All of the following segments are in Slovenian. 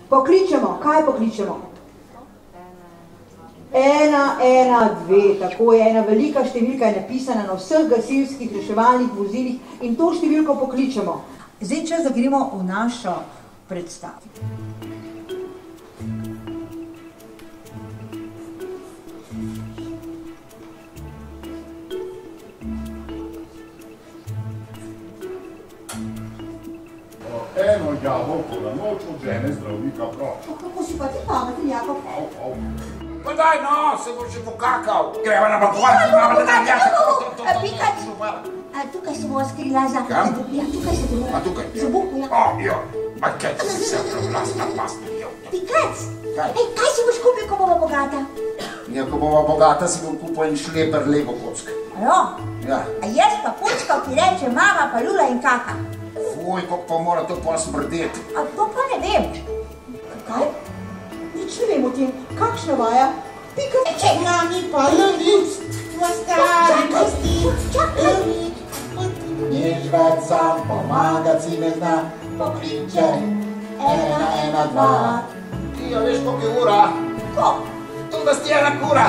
Pokličemo, kaj pokličemo? 112, tako je, ena velika številka je napisana na vseh gasilskih reševalnih vozilih in to številko pokličemo. Zdaj čas, da gremo v našo predstavo. Eno jabolko na noč odžene zdravnika proč. Kako si pa ti pameten, Jakob? Pa daj no, se bo še pokakal. Greva na balkon, imamo da nam jasa. Pikac, tukaj se bova skrila za... Kam? Ja, tukaj se bova. A tukaj? Za boku, ja. O, jo, pa kaj si se prevlasna pasti. Pikac, kaj si boš kupil, ko bova bogata? Ja, ko bova bogata, si bom kupil en šleper Lego kock. Ajo? Ja. A jaz pa kockal ti reče mama, pa lula in kaka. Fuj, kako pa mora to pa smrdeti. A to pa ne vem. Kaj? Nič ne vem o tem. Kakšna vaja? Pikac. Nami pa ljubic, v stari kosti, ljubic. Nič več sam, pomagat si ne zna, pokliče 112. Ti jo veš, koliko je ura? Ko? To, da sti ena kura.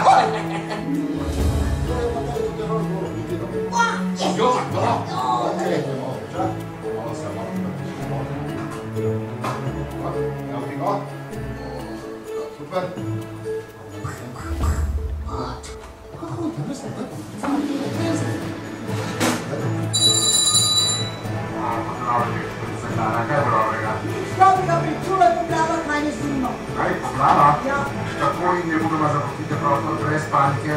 Jo, super. Sploh ga pričula poplava, kaj ne snimo. Kaj, poplava? Ja. Kako in je budova zapustite prostor brez panike?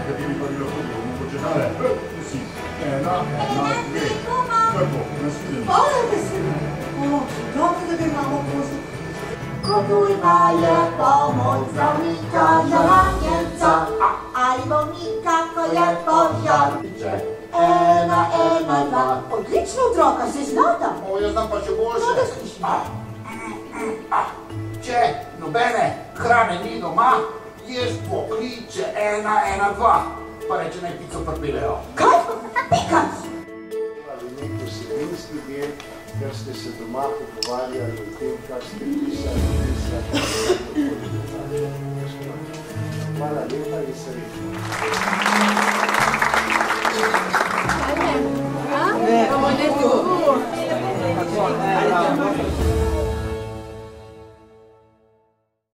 Kateri pa bi lahko bilo mogoče dale? Si, 112. Tako, nasvidenje. Hvala, da si mi. Dobro, da ga imamo posti. Kodujna je pomoč zdravnika za ranjenca, ali bolnika, ko je požar. 112. Odlično, otroka, se znata. O, jaz znam pa še boljše. No, da slišim. Če nobene hrane ni doma, jaz pokliče 112. Pa reče, naj pico pripeljejo. Kaj? Pikac! Ali nek vsebinski del, ker ste se doma pogovarjali o tem, kar ste pisali. Hvala lepa in srečno. Ne, ne tu.